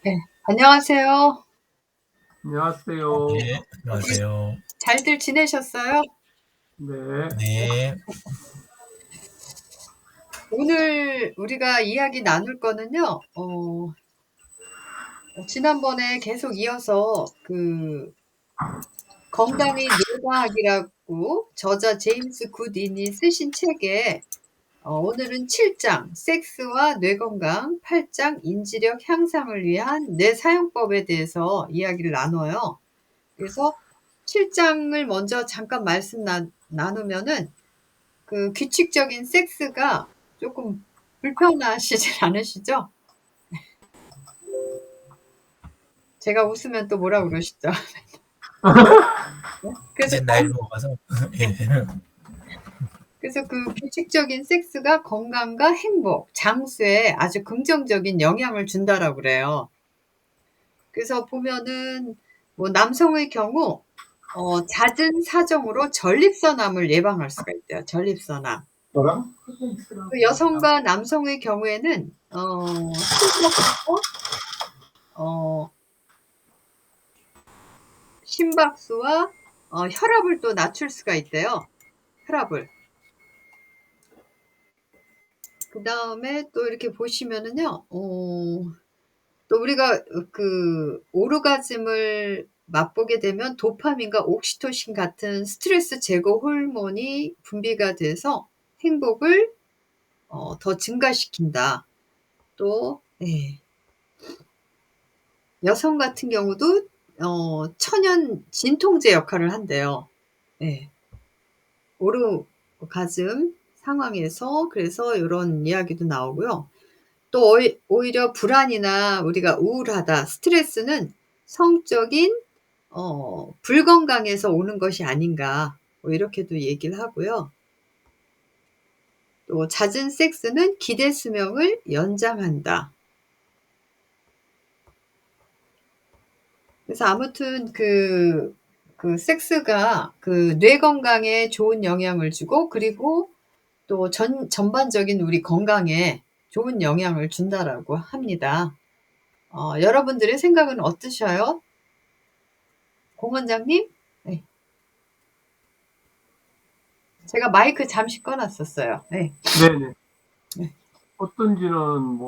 네. 안녕하세요. 안녕하세요. 네, 안녕하세요. 잘들 지내셨어요? 네. 네, 오늘 우리가 이야기 나눌 거는요, 지난번에 계속 이어서 건강의 뇌과학이라고 저자 제임스 굿인이 쓰신 책에 오늘은 7장 섹스와 뇌건강, 8장 인지력 향상을 위한 뇌사용법에 대해서 이야기를 나눠요. 그래서 7장을 먼저 잠깐 나누면은 규칙적인 섹스가 조금 불편하시진 않으시죠? 제가 웃으면 또 뭐라 그러시죠? 그래서 이제 나이를 먹어서. 예. 규칙적인 섹스가 건강과 행복, 장수에 아주 긍정적인 영향을 준다라고 그래요. 그래서 보면은 뭐 남성의 경우 잦은 사정으로 전립선암을 예방할 수가 있대요. 전립선암. 뭐랑? 여성과 남성의 경우에는 심박수와 혈압을 또 낮출 수가 있대요. 혈압을. 그 다음에 또 이렇게 보시면은요, 또 우리가 오르가즘을 맛보게 되면 도파민과 옥시토신 같은 스트레스 제거 호르몬이 분비가 돼서 행복을 더 증가시킨다. 또, 예. 여성 같은 경우도 천연 진통제 역할을 한대요. 예. 오르가즘 상황에서 그래서 요런 이야기도 나오고요. 또 오히려 불안이나 우리가 우울하다, 스트레스는 성적인 불건강에서 오는 것이 아닌가 뭐 이렇게도 얘기를 하고요. 또 잦은 섹스는 기대 수명을 연장한다. 그래서 아무튼 섹스가 뇌 건강에 좋은 영향을 주고 그리고 또 전반적인 우리 건강에 좋은 영향을 준다라고 합니다. 여러분들의 생각은 어떠셔요? 공 원장님? 네. 제가 마이크 잠시 꺼놨었어요. 네. 네네. 네. 어떤지는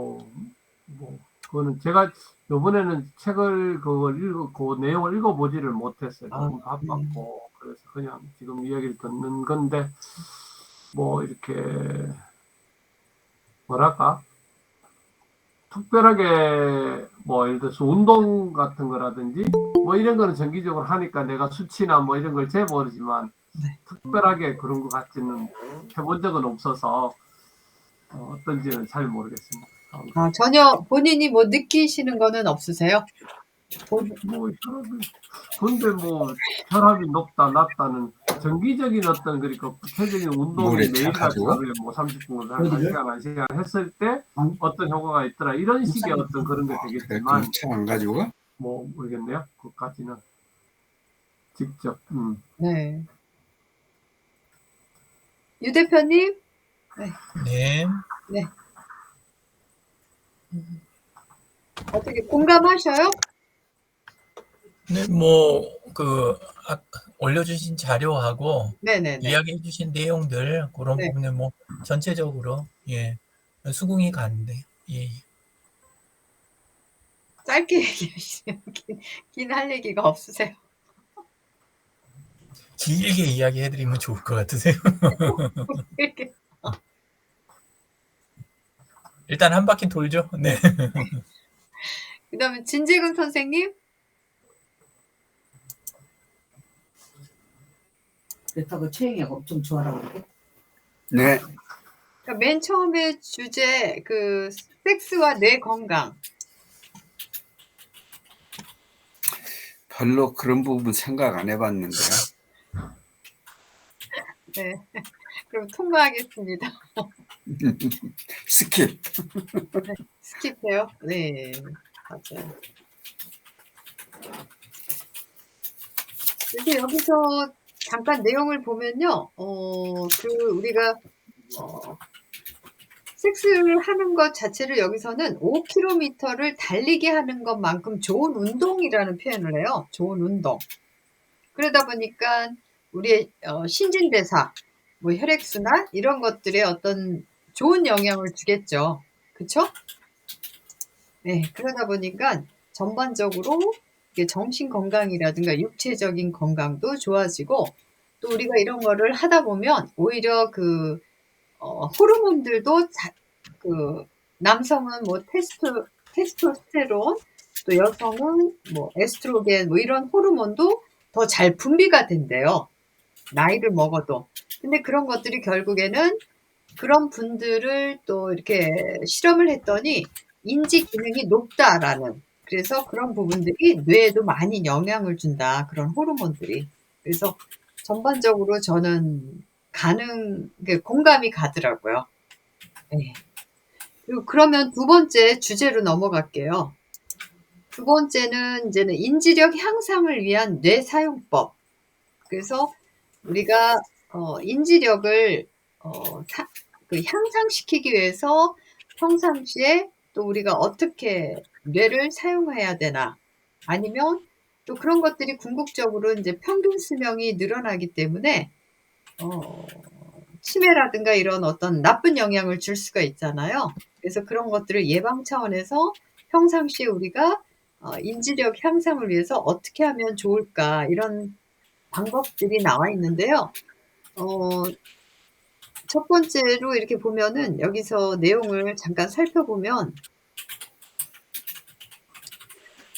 그거는 제가 요번에는 책을 그 내용을 읽어보지를 못했어요. 조금 네. 바빴고. 그래서 그냥 지금 이야기를 듣는 건데, 이렇게, 뭐랄까? 특별하게, 예를 들어서 운동 같은 거라든지, 이런 거는 정기적으로 하니까 내가 수치나 이런 걸 재보지만, 네. 특별하게 그런 것 같지는 해본 적은 없어서, 어떤지는 잘 모르겠습니다. 전혀 본인이 뭐 느끼시는 거는 없으세요? 혈압이 높다, 낮다는 정기적인 어떤, 그러니까 구체적인 운동이 매일같이 하루에 30분을 한 1시간 했을 때 어떤 효과가 있더라. 이런 식의 어떤 그런 게 되겠지만. 차 안 가지고? 모르겠네요. 그것까지는. 직접, 네. 유 대표님? 네. 네. 네. 어떻게 공감하셔요? 네, 올려주신 자료하고 네네네. 이야기해주신 내용들, 그런 네. 부분에 전체적으로, 수긍이 가는데요. 예. 짧게 얘기하시면 긴 할 얘기가 없으세요? 길게 이야기해드리면 좋을 것 같으세요? 이렇게. 일단 한 바퀴 돌죠. 네. 그 다음에 진재근 선생님? 그렇다고 최영이가 엄청 좋아라고 그래? 네. 그러니까 맨 처음에 주제 섹스와 뇌 건강. 별로 그런 부분 생각 안 해봤는데요. 네. 그럼 통과하겠습니다. 스킵. 네. 스킵해요? 네. 맞아요. 그래서 여기서 잠깐 내용을 보면요. 우리가 섹스를 하는 것 자체를 여기서는 5km를 달리게 하는 것만큼 좋은 운동이라는 표현을 해요. 좋은 운동. 그러다 보니까 우리의 신진대사, 뭐 혈액순환 이런 것들에 어떤 좋은 영향을 주겠죠. 그쵸? 네, 그러다 보니까 전반적으로 정신 건강이라든가 육체적인 건강도 좋아지고 또 우리가 이런 거를 하다 보면 오히려 그 호르몬들도 그 남성은 뭐 테스토스테론 또 여성은 뭐 에스트로겐 뭐 이런 호르몬도 더 잘 분비가 된대요. 나이를 먹어도. 근데 그런 것들이 결국에는 그런 분들을 또 이렇게 실험을 했더니 인지 기능이 높다라는 그래서 그런 부분들이 뇌에도 많이 영향을 준다. 그런 호르몬들이. 그래서 전반적으로 저는 공감이 가더라고요. 네. 그리고 그러면 두 번째 주제로 넘어갈게요. 두 번째는 이제는 인지력 향상을 위한 뇌 사용법. 그래서 우리가 인지력을 향상시키기 위해서 평상시에 또 우리가 어떻게 뇌를 사용해야 되나 아니면 또 그런 것들이 궁극적으로 이제 평균 수명이 늘어나기 때문에 치매라든가 이런 어떤 나쁜 영향을 줄 수가 있잖아요. 그래서 그런 것들을 예방 차원에서 평상시에 우리가 인지력 향상을 위해서 어떻게 하면 좋을까 이런 방법들이 나와 있는데요. 첫 번째로 이렇게 보면은 여기서 내용을 잠깐 살펴보면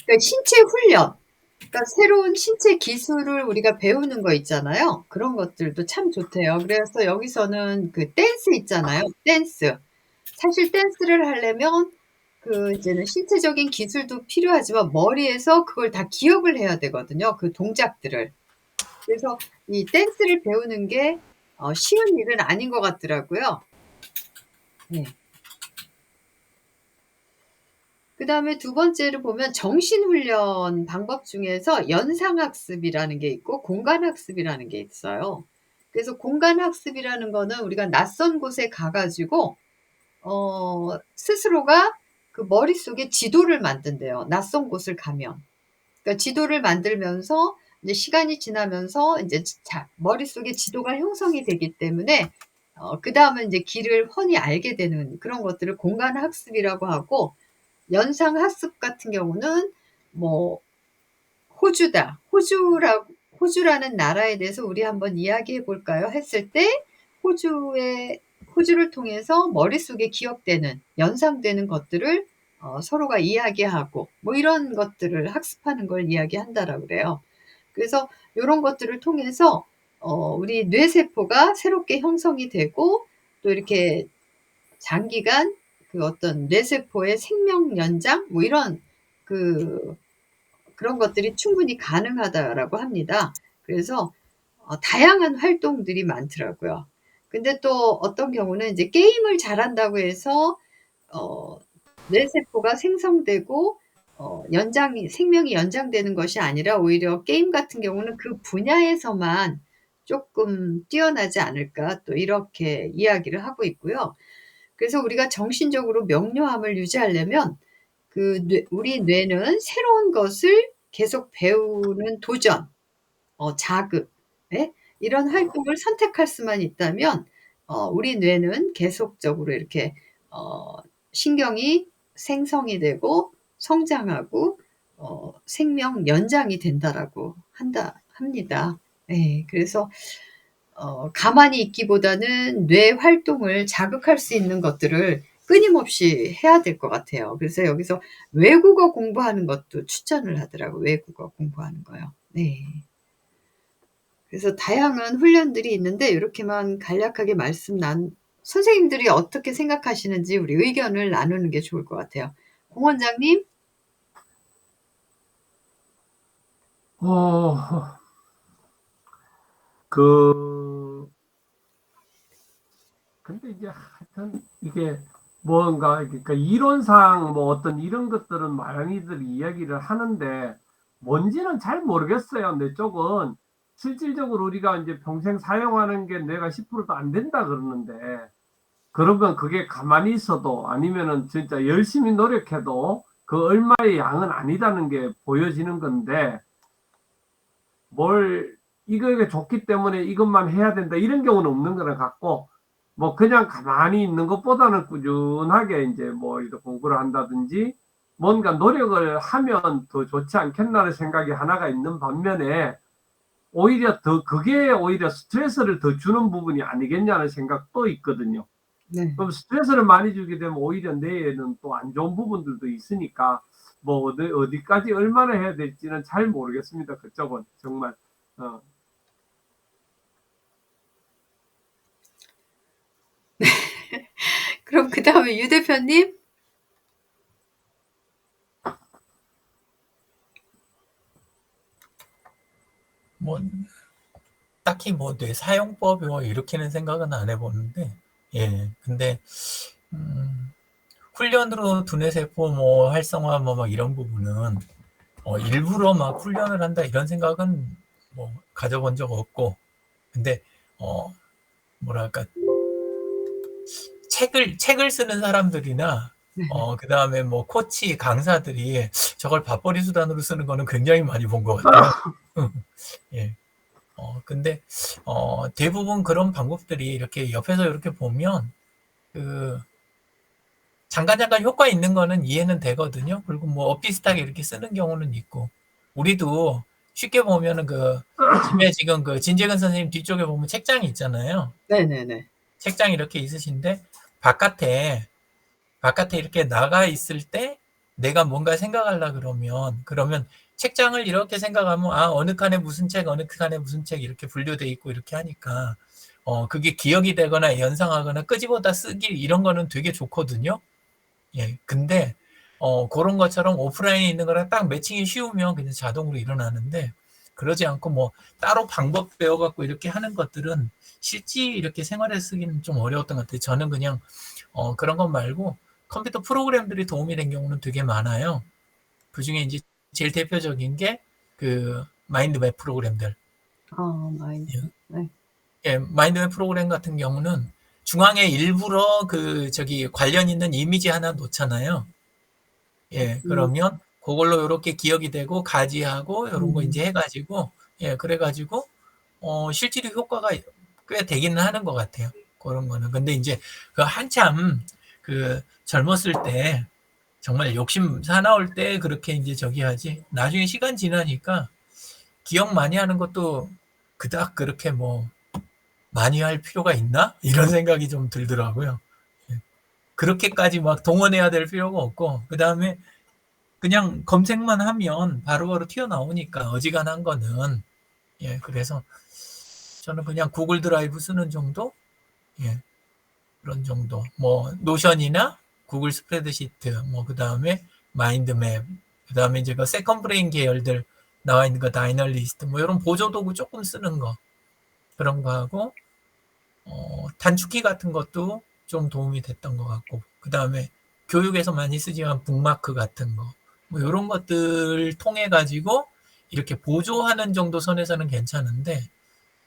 그러니까 신체 훈련, 그러니까 새로운 신체 기술을 우리가 배우는 거 있잖아요. 그런 것들도 참 좋대요. 그래서 여기서는 그 댄스 있잖아요. 댄스. 사실 댄스를 하려면 그 이제는 신체적인 기술도 필요하지만 머리에서 그걸 다 기억을 해야 되거든요. 그 동작들을. 그래서 이 댄스를 배우는 게 쉬운 일은 아닌 것 같더라고요. 네. 그 다음에 두 번째로 보면 정신훈련 방법 중에서 연상학습이라는 게 있고 공간학습이라는 게 있어요. 그래서 공간학습이라는 거는 우리가 낯선 곳에 가가지고 스스로가 그 머릿속에 지도를 만든대요. 낯선 곳을 가면. 그러니까 지도를 만들면서 이제 시간이 지나면서 이제 머릿속에 지도가 형성이 되기 때문에 그 다음은 이제 길을 훤히 알게 되는 그런 것들을 공간학습이라고 하고 연상학습 같은 경우는 뭐 호주라는 나라에 대해서 우리 한번 이야기해 볼까요? 했을 때 호주를 통해서 머릿속에 기억되는 연상되는 것들을 서로가 이야기하고 뭐 이런 것들을 학습하는 걸 이야기한다라고 그래요. 그래서 이런 것들을 통해서 우리 뇌세포가 새롭게 형성이 되고 또 이렇게 장기간 그 어떤 뇌세포의 생명 연장 뭐 이런 그런 것들이 충분히 가능하다라고 합니다. 그래서 다양한 활동들이 많더라고요. 근데 또 어떤 경우는 이제 게임을 잘한다고 해서 뇌세포가 생성되고 생명이 연장되는 것이 아니라 오히려 게임 같은 경우는 그 분야에서만 조금 뛰어나지 않을까 또 이렇게 이야기를 하고 있고요. 그래서 우리가 정신적으로 명료함을 유지하려면 우리 뇌는 새로운 것을 계속 배우는 도전, 자극, 예? 이런 활동을 선택할 수만 있다면 우리 뇌는 계속적으로 이렇게 신경이 생성이 되고 성장하고 생명 연장이 된다라고 합니다. 예, 그래서 가만히 있기보다는 뇌 활동을 자극할 수 있는 것들을 끊임없이 해야 될 것 같아요. 그래서 여기서 외국어 공부하는 것도 추천을 하더라고요. 외국어 공부하는 거요. 네. 그래서 다양한 훈련들이 있는데 이렇게만 간략하게 선생님들이 어떻게 생각하시는지 우리 의견을 나누는 게 좋을 것 같아요. 공 원장님? 근데 이제 하여튼 이게 뭔가 그러니까 이론상 뭐 어떤 이런 것들은 많이들 이야기를 하는데 뭔지는 잘 모르겠어요. 내 쪽은 실질적으로 우리가 이제 평생 사용하는 게 뇌가 10%도 안 된다 그러는데 그러면 그게 가만히 있어도 아니면은 진짜 열심히 노력해도 그 얼마의 양은 아니다는 게 보여지는 건데 뭘 이거가 좋기 때문에 이것만 해야 된다 이런 경우는 없는 거는 같고 뭐 그냥 가만히 있는 것보다는 꾸준하게 이제 뭐 이렇게 공부를 한다든지 뭔가 노력을 하면 더 좋지 않겠나는 생각이 하나가 있는 반면에 오히려 더 그게 오히려 스트레스를 더 주는 부분이 아니겠냐는 생각도 있거든요. 네. 그럼 스트레스를 많이 주게 되면 오히려 뇌에는 또 안 좋은 부분들도 있으니까 뭐 어디까지 얼마나 해야 될지는 잘 모르겠습니다. 그쪽은 정말. 그럼 그 다음에 유 대표님? 뭐 딱히 뭐 뇌 사용법이 뭐 이렇게는 생각은 안 해보는데, 예. 근데 훈련으로 두뇌 세포 뭐 활성화 뭐 막 이런 부분은 일부러 막 훈련을 한다 이런 생각은 뭐 가져본 적 없고, 근데 뭐랄까 책을 쓰는 사람들이나 네. 그 다음에 뭐 코치 강사들이 저걸 밥벌이 수단으로 쓰는 거는 굉장히 많이 본 것 같아요. 예. 근데 대부분 그런 방법들이 이렇게 옆에서 이렇게 보면 그 잠깐 효과 있는 거는 이해는 되거든요. 그리고 뭐 비슷하게 이렇게 쓰는 경우는 있고, 우리도 쉽게 보면은 그 집에 지금 그 진재근 선생님 뒤쪽에 보면 책장이 있잖아요. 네네네. 책장이 이렇게 있으신데 바깥에 이렇게 나가 있을 때 내가 뭔가 생각하려 그러면 책장을 이렇게 생각하면 어느 칸에 무슨 책 어느 칸에 무슨 책 이렇게 분류돼 있고 이렇게 하니까 그게 기억이 되거나 연상하거나 끄집어다 쓰기 이런 거는 되게 좋거든요. 예. 근데 그런 것처럼 오프라인에 있는 거랑 딱 매칭이 쉬우면 그냥 자동으로 일어나는데, 그러지 않고 뭐 따로 방법 배워갖고 이렇게 하는 것들은 실제 이렇게 생활에 쓰기는 좀 어려웠던 것 같아요. 저는 그냥 그런 것 말고 컴퓨터 프로그램들이 도움이 된 경우는 되게 많아요. 그 중에 이제 제일 대표적인 게 그 마인드맵 프로그램들. 마인드. 예. 네. 예, 마인드맵 프로그램 같은 경우는 중앙에 일부러 관련 있는 이미지 하나 놓잖아요. 예, 그러면 그걸로 이렇게 기억이 되고 가지하고 이런 거 이제 해가지고, 예, 그래가지고 실제로 효과가 꽤 되기는 하는 것 같아요. 그런 거는. 근데 이제 그 한참 그 젊었을 때 정말 욕심 사나울 때 그렇게 이제 하지. 나중에 시간 지나니까 기억 많이 하는 것도 그닥 그렇게 뭐 많이 할 필요가 있나? 이런 생각이 좀 들더라고요. 예. 그렇게까지 막 동원해야 될 필요가 없고, 그 다음에 그냥 검색만 하면 바로바로 튀어나오니까 어지간한 거는. 예, 그래서 저는 그냥 구글 드라이브 쓰는 정도? 예, 그런 정도. 뭐, 노션이나 구글 스프레드시트, 뭐, 그 다음에 마인드맵, 그 다음에 이제 그 세컨 브레인 계열들 나와 있는 거 다이널리스트, 뭐, 이런 보조도구 조금 쓰는 거. 그런 거 하고, 단축키 같은 것도 좀 도움이 됐던 것 같고, 그 다음에 교육에서 많이 쓰지만 북마크 같은 거, 뭐 이런 것들 통해 가지고 이렇게 보조하는 정도 선에서는 괜찮은데,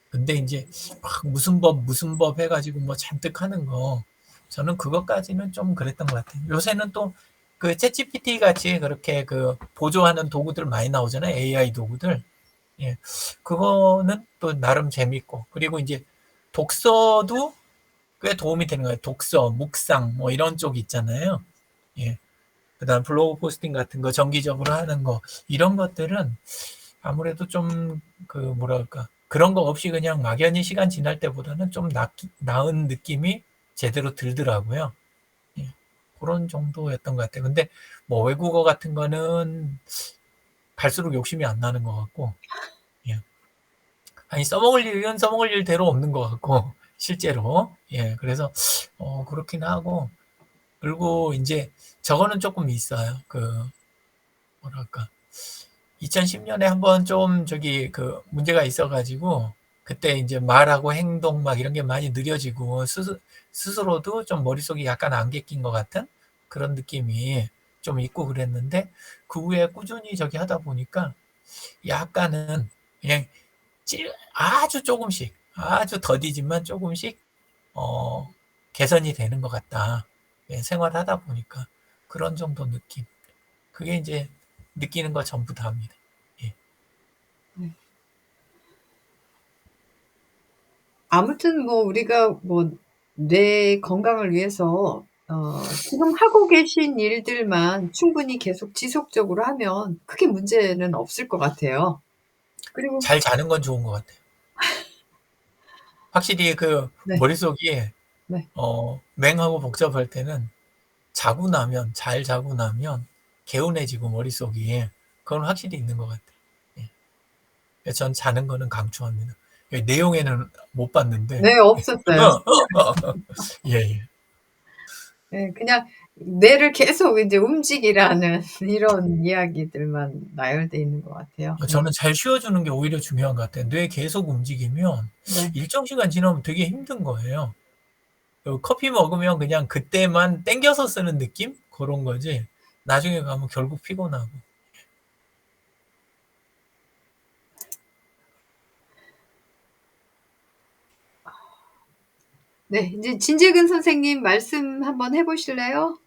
근데 이제 막 무슨 법 해가지고 뭐 잔뜩 하는 거, 저는 그것까지는 좀 그랬던 것 같아요. 요새는 또 그 챗GPT 같이 그렇게 그 보조하는 도구들 많이 나오잖아요. AI 도구들. 예, 그거는 또 나름 재밌고, 그리고 이제 독서도 꽤 도움이 되는 거예요. 독서, 묵상, 뭐 이런 쪽 있잖아요. 예. 그 다음 블로그 포스팅 같은 거 정기적으로 하는 거, 이런 것들은 아무래도 좀 뭐랄까, 그런 거 없이 그냥 막연히 시간 지날 때보다는 좀 나은 느낌이 제대로 들더라고요. 예. 그런 정도였던 것 같아요. 근데 뭐 외국어 같은 거는 갈수록 욕심이 안 나는 것 같고, 예. 아니, 써먹을 일은 써먹을 일대로 없는 것 같고, 실제로. 예, 그래서, 그렇긴 하고, 그리고 이제 저거는 조금 있어요. 뭐랄까. 2010년에 한번 좀 문제가 있어가지고, 그때 이제 말하고 행동 막 이런 게 많이 느려지고, 스스로도 좀 머릿속이 약간 안개 낀 것 같은 그런 느낌이 좀 있고 그랬는데, 그 후에 꾸준히 하다 보니까 약간은 그냥 아주 조금씩, 아주 더디지만 조금씩, 개선이 되는 것 같다. 예, 생활하다 보니까 그런 정도 느낌. 그게 이제 느끼는 거 전부 다입니다. 예. 아무튼 뭐 우리가 뭐 뇌 건강을 위해서 지금 하고 계신 일들만 충분히 계속 지속적으로 하면 크게 문제는 없을 것 같아요. 그리고 잘 자는 건 좋은 것 같아요. 확실히 그 네. 머릿속이 네. 맹하고 복잡할 때는 잘 자고 나면 개운해지고 머릿속이 그건 확실히 있는 것 같아요. 예. 그래서 전 자는 거는 강추합니다. 예, 내용에는 못 봤는데. 네, 없었어요. 예, 예. 예, 그냥 뇌를 계속 이제 움직이라는 이런 이야기들만 나열돼 있는 것 같아요. 저는 잘 쉬어주는 게 오히려 중요한 것 같아요. 뇌 계속 움직이면 네. 일정 시간 지나면 되게 힘든 거예요. 커피 먹으면 그냥 그때만 땡겨서 쓰는 느낌? 그런 거지. 나중에 가면 결국 피곤하고. 네, 이제 진재근 선생님 말씀 한번 해보실래요?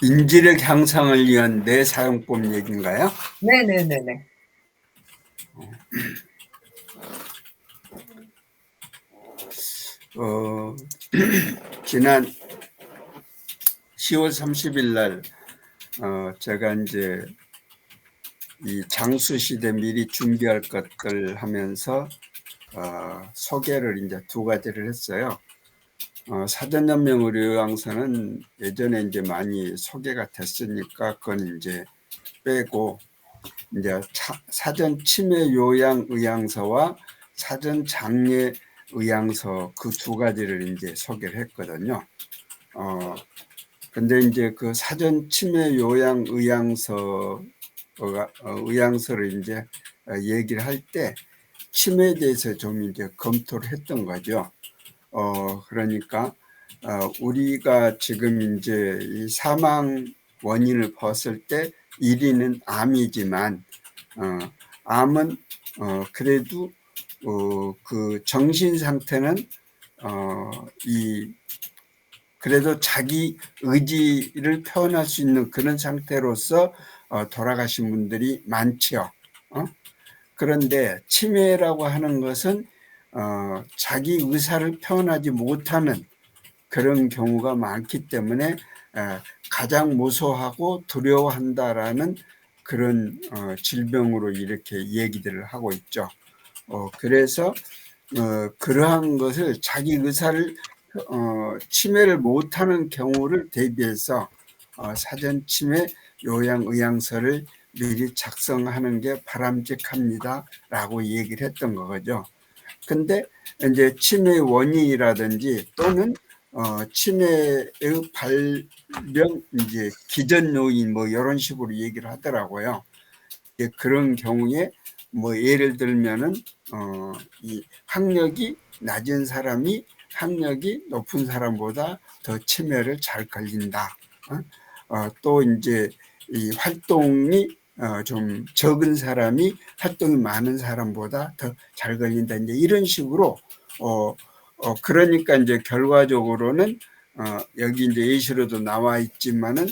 인지력 향상을 위한 뇌 사용법 얘기인가요? 네네네네. 지난 10월 30일 날 제가 이제 이 장수 시대 미리 준비할 것들 하면서 소개를 이제 두 가지를 했어요. 사전연명 의료요양서는 예전에 이제 많이 소개가 됐으니까 그건 이제 빼고 이제 사전 치매 요양 의향서와 사전 장례 의향서 그 두 가지를 이제 소개를 했거든요. 근데 이제 그 사전 치매 요양 의향서를 이제 얘기를 할 때 치매에 대해서 좀 이제 검토를 했던 거죠. 그러니까 우리가 지금 이제 이 사망 원인을 봤을 때 1위는 암이지만 암은 그래도 그 정신 상태는 그래도 자기 의지를 표현할 수 있는 그런 상태로서 돌아가신 분들이 많죠. 그런데 치매라고 하는 것은 자기 의사를 표현하지 못하는 그런 경우가 많기 때문에 가장 무서워하고 두려워한다라는 그런 질병으로 이렇게 얘기들을 하고 있죠. 그래서 그러한 것을 자기 의사를 치매를 못하는 경우를 대비해서 사전 치매 요양 의향서를 미리 작성하는 게 바람직합니다 라고 얘기를 했던 거죠. 근데 이제 치매 원인이라든지 또는 치매의 발병 이제 기전 요인 뭐 이런 식으로 얘기를 하더라고요. 그런 경우에 뭐 예를 들면은 이 학력이 낮은 사람이 학력이 높은 사람보다 더 치매를 잘 걸린다. 또 이제 이 활동이 좀 적은 사람이 활동이 많은 사람보다 더 잘 걸린다. 이제 이런 식으로 그러니까 이제 결과적으로는 여기 이제 예시로도 나와 있지만은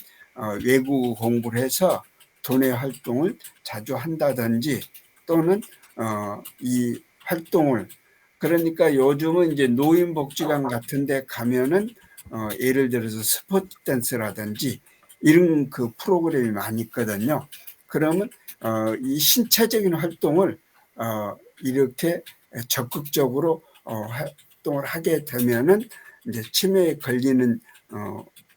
외국 공부를 해서 도내 활동을 자주 한다든지 또는 이 활동을 그러니까 요즘은 이제 노인복지관 같은 데 가면은 예를 들어서 스포츠 댄스라든지 이런 그 프로그램이 많이 있거든요. 그러면 이 신체적인 활동을 이렇게 적극적으로 활동을 하게 되면은 이제 치매에 걸리는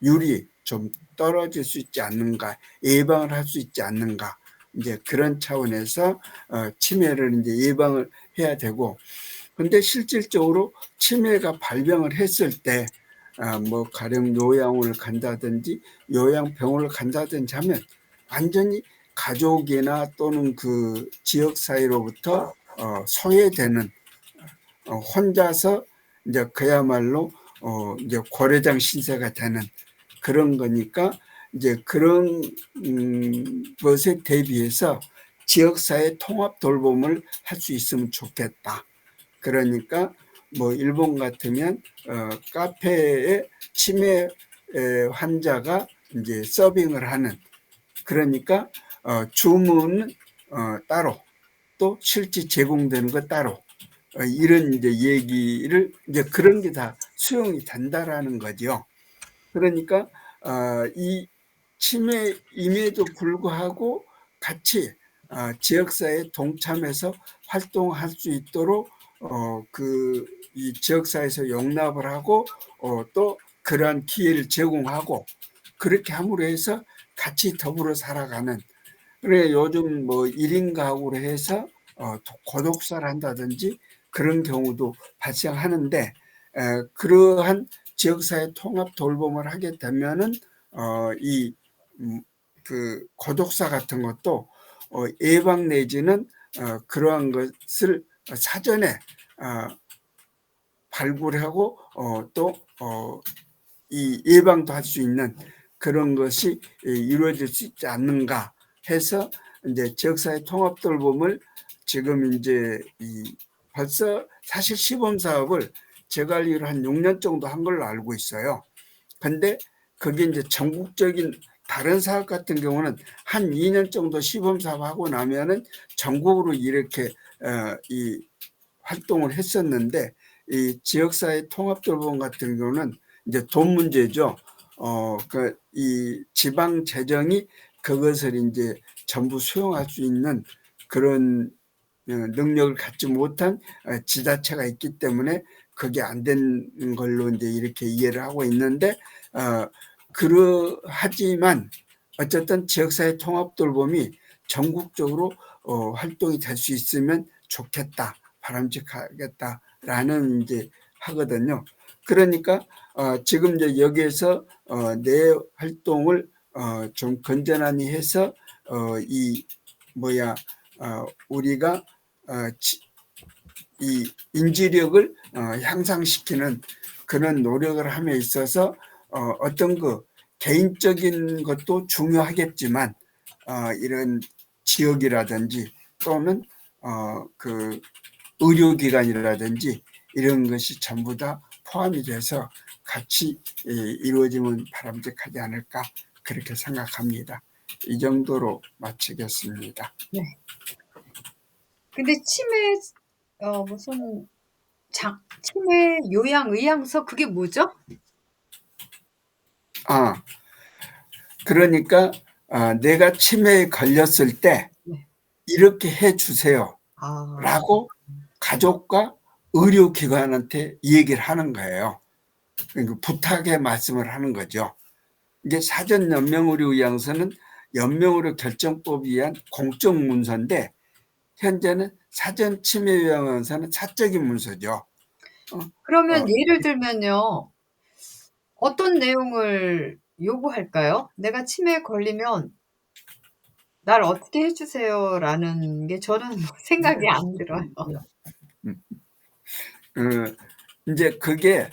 율이 좀 떨어질 수 있지 않는가, 예방을 할 수 있지 않는가, 이제 그런 차원에서 치매를 이제 예방을 해야 되고, 근데 실질적으로 치매가 발병을 했을 때 뭐 가령 요양원을 간다든지 요양병원을 간다든지 하면 완전히 가족이나 또는 그 지역 사회로부터 소외되는 혼자서 이제 그야말로 이제 고래장 신세가 되는 그런 거니까 이제 그런 것에 대비해서 지역사회 통합 돌봄을 할 수 있으면 좋겠다. 그러니까 뭐 일본 같으면 카페에 치매 환자가 이제 서빙을 하는, 그러니까 주문은 따로, 또 실제 제공되는 거 따로, 이런 이제 얘기를 이제 그런 게 다 수용이 된다라는 거죠. 그러니까 이 치매임에도 불구하고 같이 지역사회에 동참해서 활동할 수 있도록 이 지역사회에서 용납을 하고 또 그러한 기회를 제공하고, 그렇게 함으로 해서 같이 더불어 살아가는, 그래 요즘 뭐 1인 가구로 해서 고독사를 한다든지 그런 경우도 발생하는데, 그러한 지역사회 통합 돌봄을 하게 되면은 그 고독사 같은 것도 예방 내지는 그러한 것을 사전에 발굴하고 또 이 예방도 할 수 있는 그런 것이 이루어질 수 있지 않는가 해서 이제 지역사회 통합 돌봄을 지금 이제 벌써 사실 시범 사업을 제가 알기로 한 6년 정도 한 걸로 알고 있어요. 근데 그게 이제 전국적인 다른 사업 같은 경우는 한 2년 정도 시범 사업하고 나면은 전국으로 이렇게 이 활동을 했었는데, 이 지역사회 통합 돌봄 같은 경우는 이제 돈 문제죠. 이 지방 재정이 그것을 이제 전부 수용할 수 있는 그런 능력을 갖지 못한 지자체가 있기 때문에 그게 안 된 걸로 이제 이렇게 이해를 하고 있는데, 그러하지만 어쨌든 지역사회 통합 돌봄이 전국적으로 활동이 될 수 있으면 좋겠다, 바람직하겠다라는 이제 하거든요. 그러니까 지금 이제 여기에서 내 활동을 좀 건전하니 해서 우리가 이 인지력을 향상시키는 그런 노력을 함에 있어서 어떤 그 개인적인 것도 중요하겠지만 이런 지역이라든지 또는 그 의료기관이라든지 이런 것이 전부 다 포함이 돼서 같이 이루어지면 바람직하지 않을까, 그렇게 생각합니다. 이 정도로 마치겠습니다. 네. 근데 치매 무슨 치매 요양 의향서 그게 뭐죠? 그러니까 내가 치매에 걸렸을 때 네. 이렇게 해주세요 라고 가족과 의료기관한테 얘기를 하는 거예요. 그러니까 부탁의 말씀을 하는 거죠. 이제 사전 연명의료의향서는 연명의료 결정법에 의한 공적 문서인데, 현재는 사전 치매의향서는 사적인 문서죠. 그러면 예를 들면요, 어떤 내용을 요구할까요? 내가 치매에 걸리면 날 어떻게 해주세요라는 게 저는 생각이 안 들어요. 이제 그게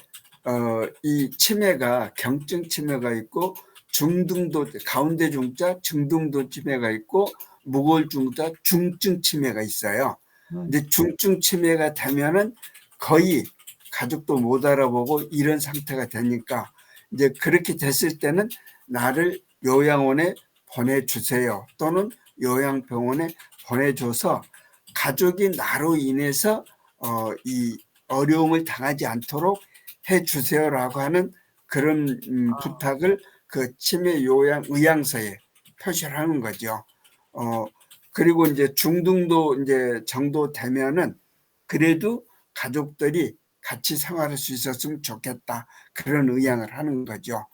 이 치매가 경증 치매가 있고 중등도, 가운데 중자 중등도 치매가 있고 무골중자 중증 치매가 있어요. 근데 중증 치매가 되면은 거의 가족도 못 알아보고 이런 상태가 되니까, 이제 그렇게 됐을 때는 나를 요양원에 보내주세요 또는 요양병원에 보내줘서 가족이 나로 인해서 이 어려움을 당하지 않도록 해주세요라고 하는 그런 부탁을 그 치매 요양 의향서에 표시를 하는 거죠. 그리고 이제 중등도 이제 정도 되면은 그래도 가족들이 같이 생활할 수 있었으면 좋겠다, 그런 의향을 하는 거죠.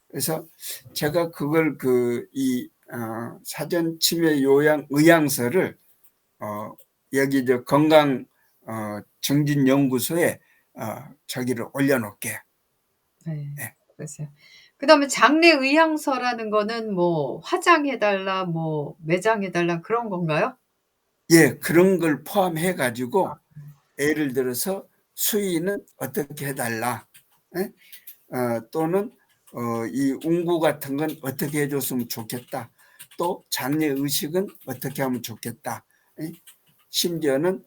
그래서 제가 그걸 이 사전 치매 요양 의향서를 여기 저 건강 증진연구소에 저기를 올려놓을게. 네, 그랬어요. 그다음에 장례 의향서라는 거는 뭐 화장해달라, 뭐 매장해달라 그런 건가요? 예, 그런 걸 포함해 가지고 예를 들어서 수의는 어떻게 해달라, 또는 이 운구 같은 건 어떻게 해줬으면 좋겠다, 또 장래 의식은 어떻게 하면 좋겠다. 심지어는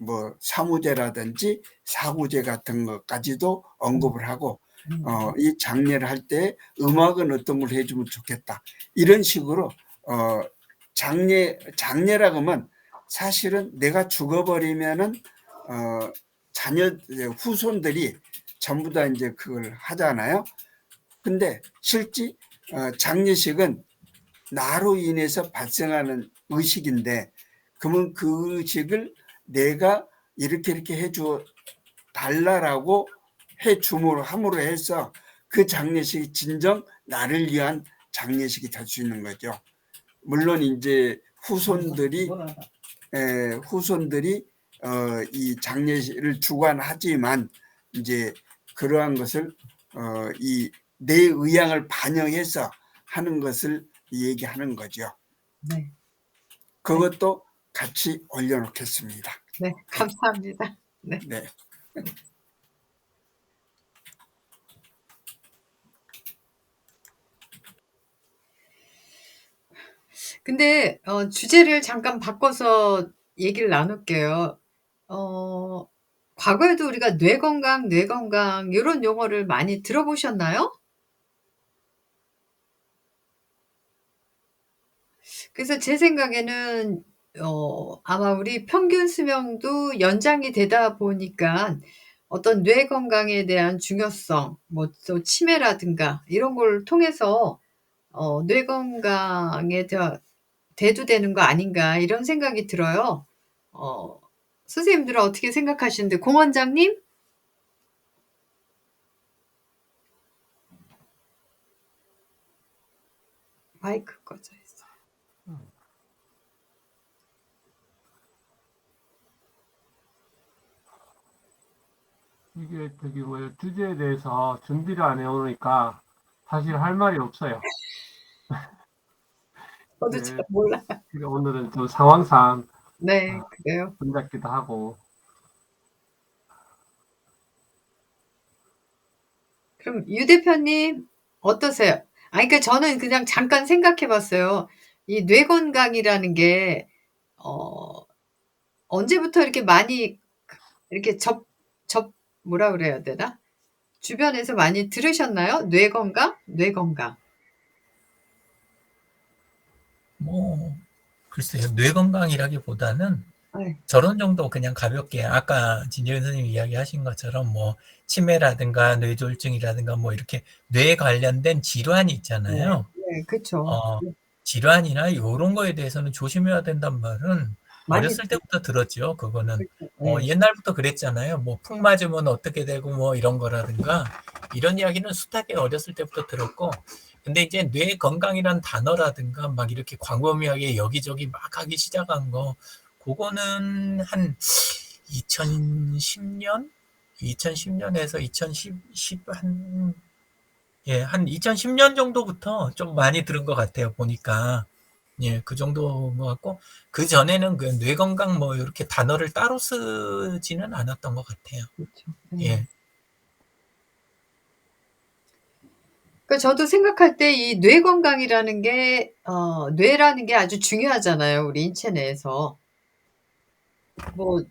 뭐 사무제라든지 사구제 같은 것까지도 언급을 하고 이 장례를 할 때 음악은 어떤 걸 해주면 좋겠다. 이런 식으로 장례라고 하면 사실은 내가 죽어버리면은 자녀 후손들이 전부 다 이제 그걸 하잖아요. 근데 실제 장례식은 나로 인해서 발생하는 의식인데 그러면 그 의식을 내가 이렇게 해줘 달라라고 해줌으로 함으로 해서 그 장례식이 진정 나를 위한 장례식이 될 수 있는 거죠. 물론 이제 후손들이 이 장례식을 주관하지만 이제 그러한 것을 이 내 의향을 반영해서 하는 것을 얘기하는 거죠. 네. 그것도 같이 올려놓겠습니다. 네, 감사합니다. 네. 네. 근데 주제를 잠깐 바꿔서 얘기를 나눌게요. 과거에도 우리가 뇌건강 요런 용어를 많이 들어보셨나요? 그래서 제 생각에는 아마 우리 평균 수명도 연장이 되다 보니까 어떤 뇌 건강에 대한 중요성, 뭐 또 치매라든가 이런 걸 통해서 뇌 건강에 대두되는 거 아닌가 이런 생각이 들어요. 선생님들은 어떻게 생각하시는데 공 원장님? 마이크 꺼져 있어요. 이게 저기 뭐예요 주제에 대해서 준비를 안 해오니까 사실 할 말이 없어요. 저도 잘 몰라요. 오늘은 좀 상황상 네, 그래요. 분잡기도 하고 그럼 유 대표님 어떠세요? 그러니까 저는 그냥 잠깐 생각해 봤어요. 이 뇌 건강이라는 게 언제부터 이렇게 많이 이렇게 뭐라 그래야 되나? 주변에서 많이 들으셨나요? 뇌 건강? 뇌 건강. 뭐 글쎄요. 뇌 건강이라기보다는 네. 저런 정도 그냥 가볍게 아까 진재현 선생님이 이야기하신 것처럼 뭐 치매라든가 뇌졸중이라든가 뭐 이렇게 뇌에 관련된 질환이 네. 있잖아요. 네, 그쵸. 질환이나 요런 거에 대해서는 조심해야 된단 말은 많이 어렸을 때부터 들었죠. 그거는 네. 옛날부터 그랬잖아요. 뭐 푹 맞으면 어떻게 되고 뭐 이런 거라든가 이런 이야기는 숱하게 어렸을 때부터 들었고, 근데 이제 뇌 건강이란 단어라든가 막 이렇게 광범위하게 여기저기 막 하기 시작한 거, 그거는 한 2010년? 2010년에서 2010, 한 2010년 정도부터 좀 많이 들은 것 같아요, 보니까. 예, 그 정도인 것 같고, 그 전에는 그 뇌건강 뭐 이렇게 단어를 따로 쓰지는 않았던 것 같아요. 그렇죠. 예. 그러니까 저도 생각할 때 이 뇌 건강이라는 게 뇌라는 게 아주 중요하잖아요, 우리 인체 내에서. 뭐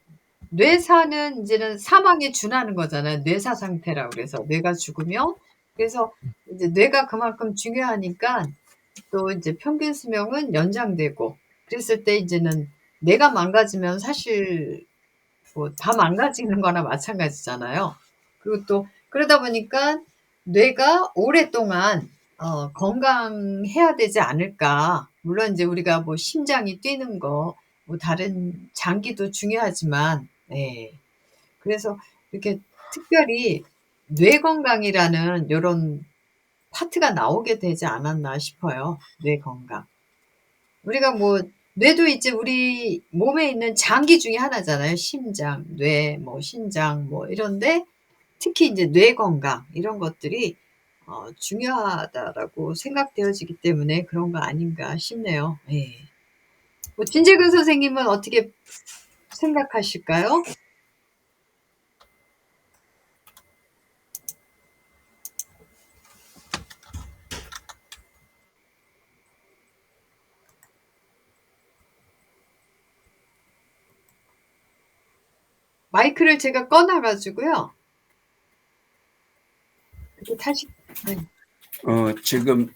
뇌사는 이제는 사망에 준하는 거잖아요. 뇌사 상태라고 그래서 뇌가 죽으면. 그래서 이제 뇌가 그만큼 중요하니까 또 이제 평균 수명은 연장되고 그랬을 때 이제는 뇌가 망가지면 사실 뭐 다 망가지는 거나 마찬가지잖아요. 그리고 또 그러다 보니까 뇌가 오랫동안 건강해야 되지 않을까. 물론 이제 우리가 뭐 심장이 뛰는 거, 뭐 다른 장기도 중요하지만, 예. 그래서 이렇게 특별히 뇌 건강이라는 요런 파트가 나오게 되지 않았나 싶어요. 뇌 건강. 우리가 뭐 뇌도 이제 우리 몸에 있는 장기 중에 하나잖아요. 심장, 뇌, 뭐 신장 뭐 이런데 특히 이제 뇌 건강 이런 것들이 중요하다라고 생각되어지기 때문에 그런 거 아닌가 싶네요. 예. 뭐 진재근 선생님은 어떻게 생각하실까요? 마이크를 제가 꺼놔가지고요. 이렇게 다시, 네. 지금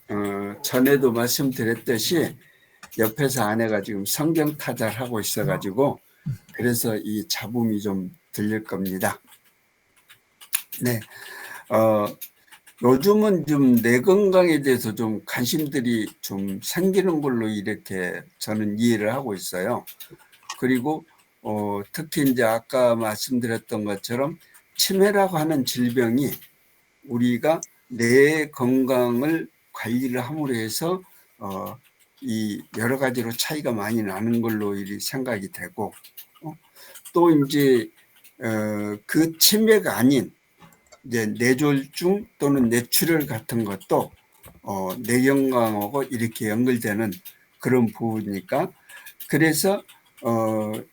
전에도 말씀드렸듯이 옆에서 아내가 지금 성경 타자를 하고 있어가지고 그래서 이 잡음이 좀 들릴 겁니다. 네, 요즘은 좀 뇌 건강에 대해서 좀 관심들이 좀 생기는 걸로 이렇게 저는 이해를 하고 있어요. 그리고 특히 이제 아까 말씀드렸던 것처럼 치매라고 하는 질병이 우리가 뇌 건강을 관리를 함으로 해서 이 여러 가지로 차이가 많이 나는 걸로 생각이 되고 또 이제 그 치매가 아닌 이제 뇌졸중 또는 뇌출혈 같은 것도 뇌 건강하고 이렇게 연결되는 그런 부분이니까 그래서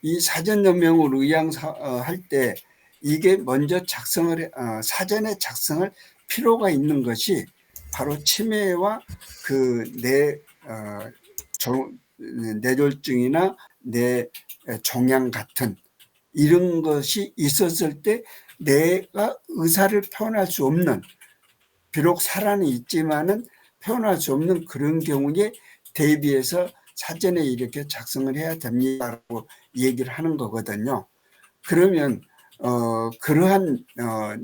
이 사전여명을 의향할 때 이게 먼저 사전에 작성할 필요가 있는 것이 바로 치매와 그 뇌졸중이나 뇌종양 같은 이런 것이 있었을 때 내가 의사를 표현할 수 없는 비록 살아는 있지만은 표현할 수 없는 그런 경우에 대비해서 사전에 이렇게 작성을 해야 됩니다라고 얘기를 하는 거거든요. 그러면 그러한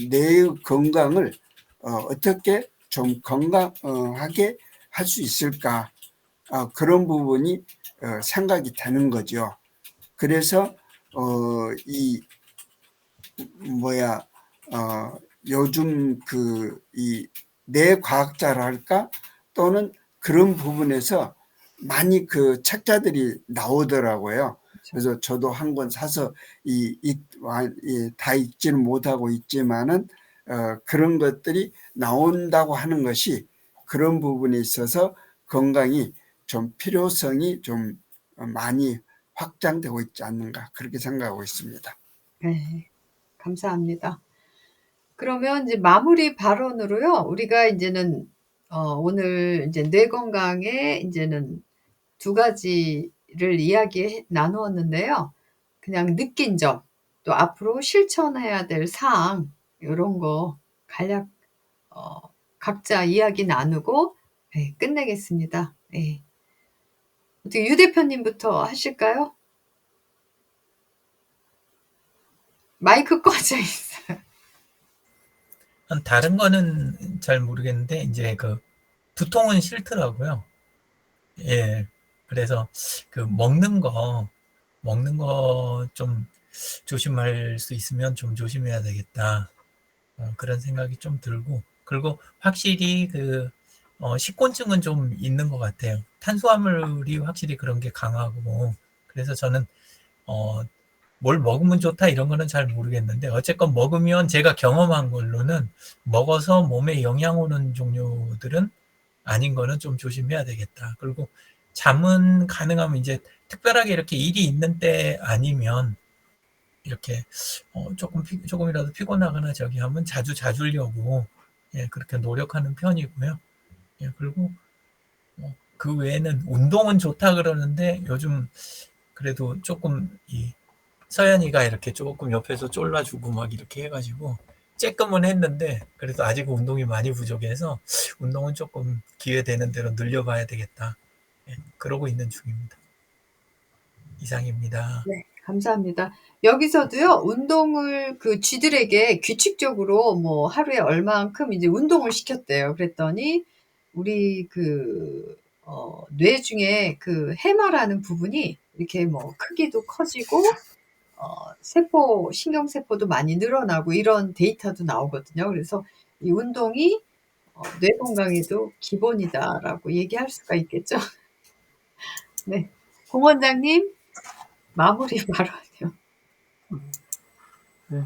뇌의 건강을 어떻게 좀 건강하게 할 수 있을까 그런 부분이 생각이 되는 거죠. 그래서 이 요즘 이 뇌과학자랄까 또는 그런 부분에서 많이 그 책자들이 나오더라고요. 그래서 저도 한 권 사서 다 읽지는 못하고 있지만은 그런 것들이 나온다고 하는 것이 그런 부분에 있어서 건강이 좀 필요성이 좀 많이 확장되고 있지 않는가 그렇게 생각하고 있습니다. 네, 감사합니다. 그러면 이제 마무리 발언으로요. 우리가 이제는 오늘 이제 뇌 건강에 이제는 두 가지를 나누었는데요. 그냥 느낀 점, 또 앞으로 실천해야 될 사항 이런 거 간략 각자 이야기 나누고 네, 끝내겠습니다. 네. 어떻게 유 대표님부터 하실까요? 마이크 꺼져 있어요. 다른 거는 잘 모르겠는데 이제 그 두통은 싫더라고요. 예. 그래서 그 먹는 거 좀 조심할 수 있으면 좀 조심해야 되겠다. 그런 생각이 좀 들고 그리고 확실히 식곤증은 좀 있는 것 같아요. 탄수화물이 확실히 그런 게 강하고 그래서 저는 뭘 먹으면 좋다 이런 거는 잘 모르겠는데 어쨌건 먹으면 제가 경험한 걸로는 먹어서 몸에 영향 오는 종류들은 아닌 거는 좀 조심해야 되겠다. 그리고 잠은 가능하면 이제 특별하게 이렇게 일이 있는 때 아니면 이렇게 조금이라도 피곤하거나 저기 하면 자주 자주려고 예, 그렇게 노력하는 편이고요. 예, 그리고 그 외에는 운동은 좋다 그러는데 요즘 그래도 조금 서연이가 이렇게 조금 옆에서 쫄라주고 막 이렇게 해가지고 쬐끔은 했는데 그래도 아직 운동이 많이 부족해서 운동은 조금 기회 되는 대로 늘려봐야 되겠다. 예, 그러고 있는 중입니다. 이상입니다. 네, 감사합니다. 여기서도요, 운동을 쥐들에게 규칙적으로 뭐 하루에 얼만큼 이제 운동을 시켰대요. 그랬더니 우리 뇌 중에 해마라는 부분이 이렇게 뭐 크기도 커지고 신경세포도 많이 늘어나고 이런 데이터도 나오거든요. 그래서 이 운동이 뇌 건강에도 기본이다라고 얘기할 수가 있겠죠. 네. 공 원장님, 마무리 발언이요. 네,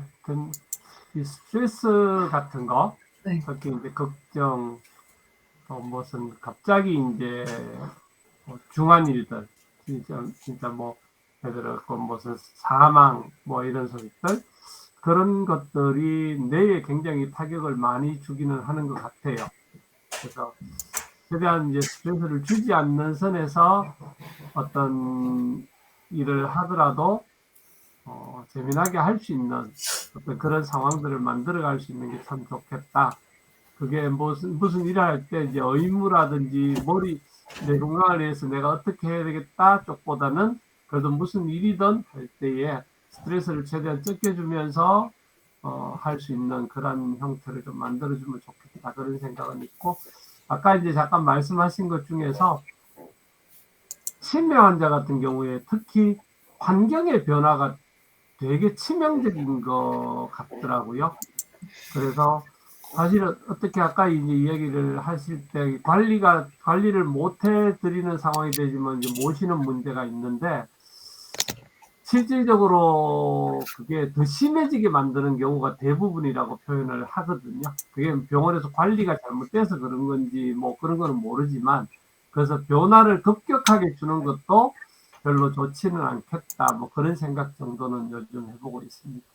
이 스트레스 같은 거, 네. 특히 이제 걱정, 무슨 갑자기 이제 중한 일들, 진짜 뭐 예를 들어 무슨 사망 뭐 이런 소식들 그런 것들이 뇌에 굉장히 타격을 많이 주기는 하는 것 같아요. 그래서 최대한 이제 스트레스를 주지 않는 선에서 어떤 일을 하더라도 재미나게 할 수 있는 어떤 그런 상황들을 만들어갈 수 있는 게 참 좋겠다. 그게 무슨 일을 할 때 이제 의무라든지 내 건강을 위해서 내가 어떻게 해야 되겠다 쪽보다는 그래도 무슨 일이든 할 때에 스트레스를 최대한 적게주면서 할 수 있는 그런 형태를 좀 만들어주면 좋겠다 그런 생각은 있고, 아까 이제 잠깐 말씀하신 것 중에서 치매 환자 같은 경우에 특히 환경의 변화가 되게 치명적인 것 같더라고요. 그래서 사실은 어떻게 아까 이제 이야기를 하실 때 관리를 못 해드리는 상황이 되지만 이제 모시는 문제가 있는데, 실질적으로 그게 더 심해지게 만드는 경우가 대부분이라고 표현을 하거든요. 그게 병원에서 관리가 잘못돼서 그런 건지 뭐 그런 거는 모르지만, 그래서 변화를 급격하게 주는 것도 별로 좋지는 않겠다. 뭐 그런 생각 정도는 요즘 해보고 있습니다.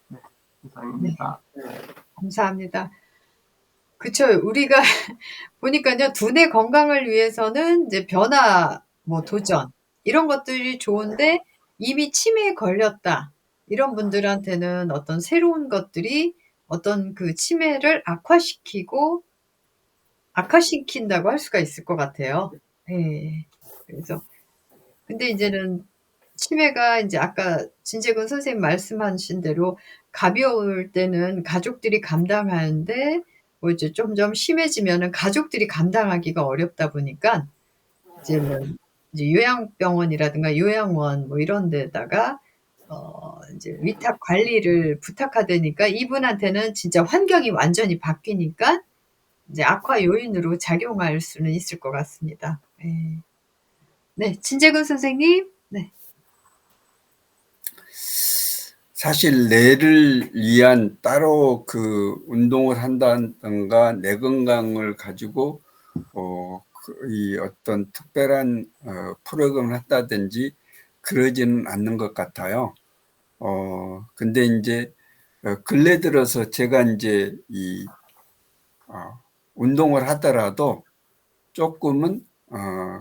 네, 이상입니다. 감사합니다. 그쵸. 우리가 보니까요, 두뇌 건강을 위해서는 이제 변화, 뭐 도전, 이런 것들이 좋은데 이미 치매에 걸렸다. 이런 분들한테는 어떤 새로운 것들이 어떤 그 치매를 악화시킨다고 할 수가 있을 것 같아요. 예. 그래서, 근데 이제는 치매가 이제 아까 진재근 선생님 말씀하신 대로 가벼울 때는 가족들이 감당하는데, 뭐 이제 점점 심해지면은 가족들이 감당하기가 어렵다 보니까 이제는 이제 요양병원이라든가 요양원 뭐 이런 데다가 이제 위탁 관리를 부탁하다니까 이분한테는 진짜 환경이 완전히 바뀌니까 이제 악화 요인으로 작용할 수는 있을 것 같습니다. 예. 네, 진재근 선생님. 네. 사실 뇌를 위한 따로 그 운동을 한다든가 뇌 건강을 가지고 이 어떤 특별한 프로그램을 한다든지 그러지는 않는 것 같아요. 근데 이제 근래 들어서 제가 이제 이 운동을 하더라도 조금은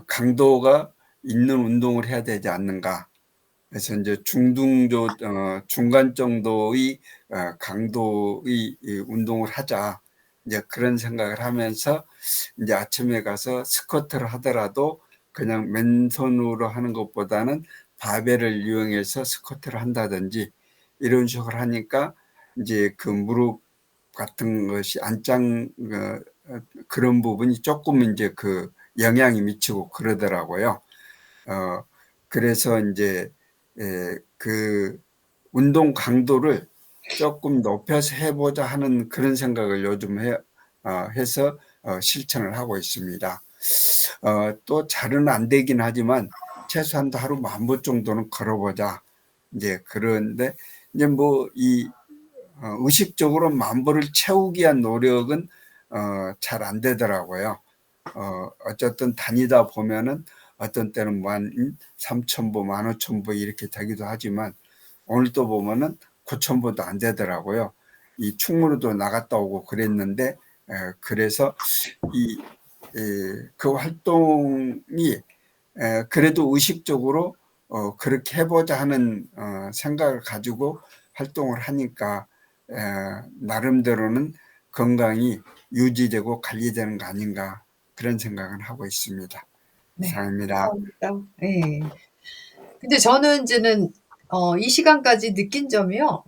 강도가 있는 운동을 해야 되지 않는가. 그래서 이제 중간 정도의 강도의 운동을 하자. 이제 그런 생각을 하면서 이제 아침에 가서 스쿼트를 하더라도 그냥 맨손으로 하는 것보다는 바벨을 이용해서 스쿼트를 한다든지 이런 식으로 하니까 이제 그 무릎 같은 것이 그런 부분이 조금 이제 그 영향이 미치고 그러더라고요. 그래서 이제 그 운동 강도를 조금 높여서 해보자 하는 그런 생각을 요즘 해서 실천을 하고 있습니다. 또 잘은 안 되긴 하지만 최소한 하루 10,000보 정도는 걸어보자. 이제 그런데 이제 뭐 의식적으로 10,000보를 채우기 위한 노력은 잘 안 되더라고요. 어쨌든 다니다 보면은 어떤 때는 13,000보, 15,000보 이렇게 되기도 하지만 오늘 또 보면은 9,000보도 안 되더라고요. 이 충무로도 나갔다 오고 그랬는데 그래서 그 활동이 그래도 의식적으로 그렇게 해보자 하는 생각을 가지고 활동을 하니까 나름대로는 건강이 유지되고 관리되는 거 아닌가 그런 생각을 하고 있습니다. 네. 이상입니다. 감사합니다. 예. 근데 저는 이제는 이 시간까지 느낀 점이요.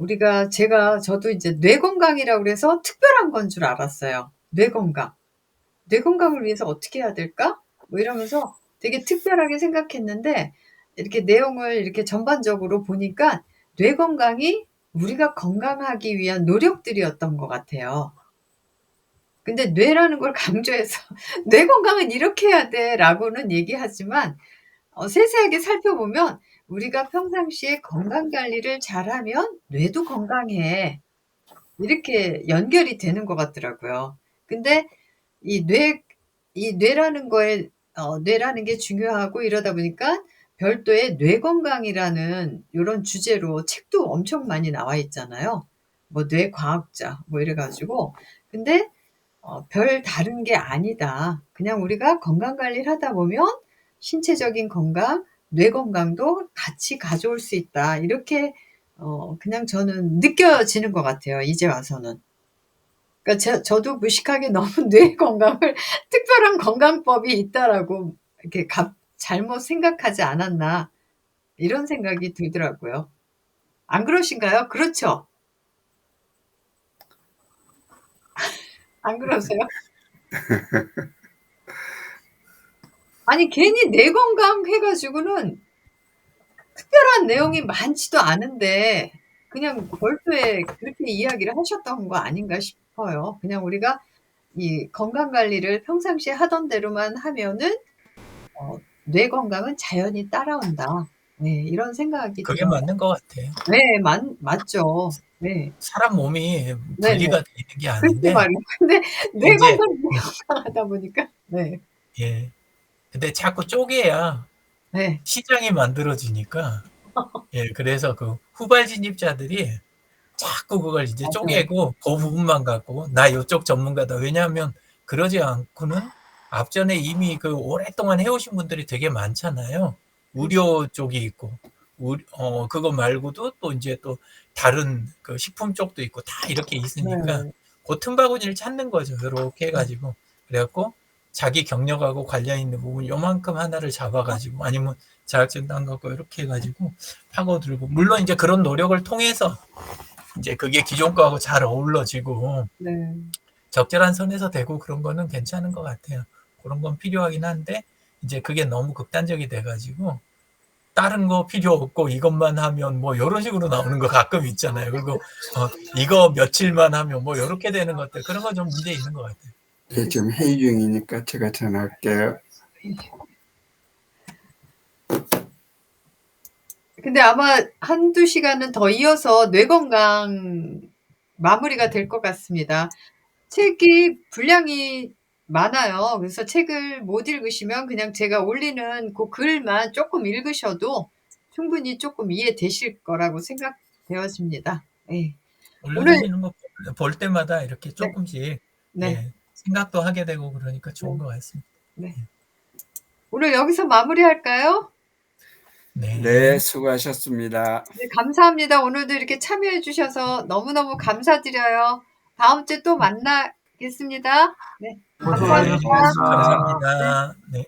저도 이제 뇌 건강이라고 그래서 특별한 건 줄 알았어요. 뇌 건강. 뇌 건강을 위해서 어떻게 해야 될까? 뭐 이러면서 되게 특별하게 생각했는데 이렇게 내용을 이렇게 전반적으로 보니까 뇌 건강이 우리가 건강하기 위한 노력들이었던 것 같아요. 근데 뇌라는 걸 강조해서 뇌 건강은 이렇게 해야 돼라고는 얘기하지만 세세하게 살펴보면 우리가 평상시에 건강 관리를 잘하면 뇌도 건강해. 이렇게 연결이 되는 것 같더라고요. 근데 이 뇌라는 게 중요하고 이러다 보니까 별도의 뇌 건강이라는 요런 주제로 책도 엄청 많이 나와 있잖아요. 뭐 뇌과학자 뭐 이래 가지고. 근데 별 다른 게 아니다. 그냥 우리가 건강 관리를 하다 보면 신체적인 건강, 뇌 건강도 같이 가져올 수 있다. 이렇게 그냥 저는 느껴지는 것 같아요. 이제 와서는. 그러니까 저도 무식하게 너무 뇌 건강을 특별한 건강법이 있다라고 이렇게 잘못 생각하지 않았나 이런 생각이 들더라고요. 안 그러신가요? 그렇죠? 안 그러세요? 아니 괜히 뇌 건강 해가지고는 특별한 내용이 많지도 않은데 그냥 별도의 그렇게 이야기를 하셨던 거 아닌가 싶어요. 그냥 우리가 이 건강 관리를 평상시에 하던 대로만 하면은 뇌 건강은 자연히 따라온다. 네, 이런 생각이 그게 들어요. 맞는 것 같아요. 네, 맞죠. 네, 사람 몸이 네네. 분리가 되는 게 그렇게 아닌데 말이에요. 근데 뇌 이제 건강이 건강하다 보니까 네, 예. 근데 자꾸 쪼개야 네, 시장이 만들어지니까 예, 그래서 그 후발 진입자들이 자꾸 그걸 이제 맞아요. 쪼개고 그 부분만 갖고 나 요쪽 전문가다. 왜냐하면 그러지 않고는 앞전에 이미 그 오랫동안 해오신 분들이 되게 많잖아요. 의료 쪽이 있고 그거 말고도 또 이제 또 다른 그 식품 쪽도 있고 다 이렇게 있으니까 네, 그 틈바구니를 찾는 거죠. 이렇게 네, 해가지고 그래갖고 자기 경력하고 관련 있는 부분 요만큼 하나를 잡아가지고 아니면 자격증 딴 거고 이렇게 해가지고 파고들고 물론 이제 그런 노력을 통해서 이제 그게 기존 거하고 잘 어울러지고 네. 적절한 선에서 되고 그런 거는 괜찮은 것 같아요. 그런 건 필요하긴 한데 이제 그게 너무 극단적이 돼가지고 다른 거 필요 없고 이것만 하면 뭐 이런 식으로 나오는 거 가끔 있잖아요. 그리고 이거 며칠만 하면 뭐 이렇게 되는 것들 그런 건 좀 문제 있는 것 같아요. 예, 지금 회의 중이니까 제가 전화할게요. 근데 아마 한두 시간은 더 이어서 뇌 건강 마무리가 될 것 같습니다. 책이 분량이 많아요. 그래서 책을 못 읽으시면 그냥 제가 올리는 그 글만 조금 읽으셔도 충분히 조금 이해되실 거라고 생각되어집니다. 예. 오늘 올려주시는 거 볼 때마다 이렇게 네, 조금씩 네, 예, 생각도 하게 되고 그러니까 좋은 네, 것 같습니다. 네. 오늘 여기서 마무리할까요? 네. 네, 수고하셨습니다. 네, 감사합니다. 오늘도 이렇게 참여해 주셔서 너무너무 감사드려요. 다음 주에 또 만나겠습니다. 네, 고생 감사합니다. 많으셨습니다. 감사합니다. 네.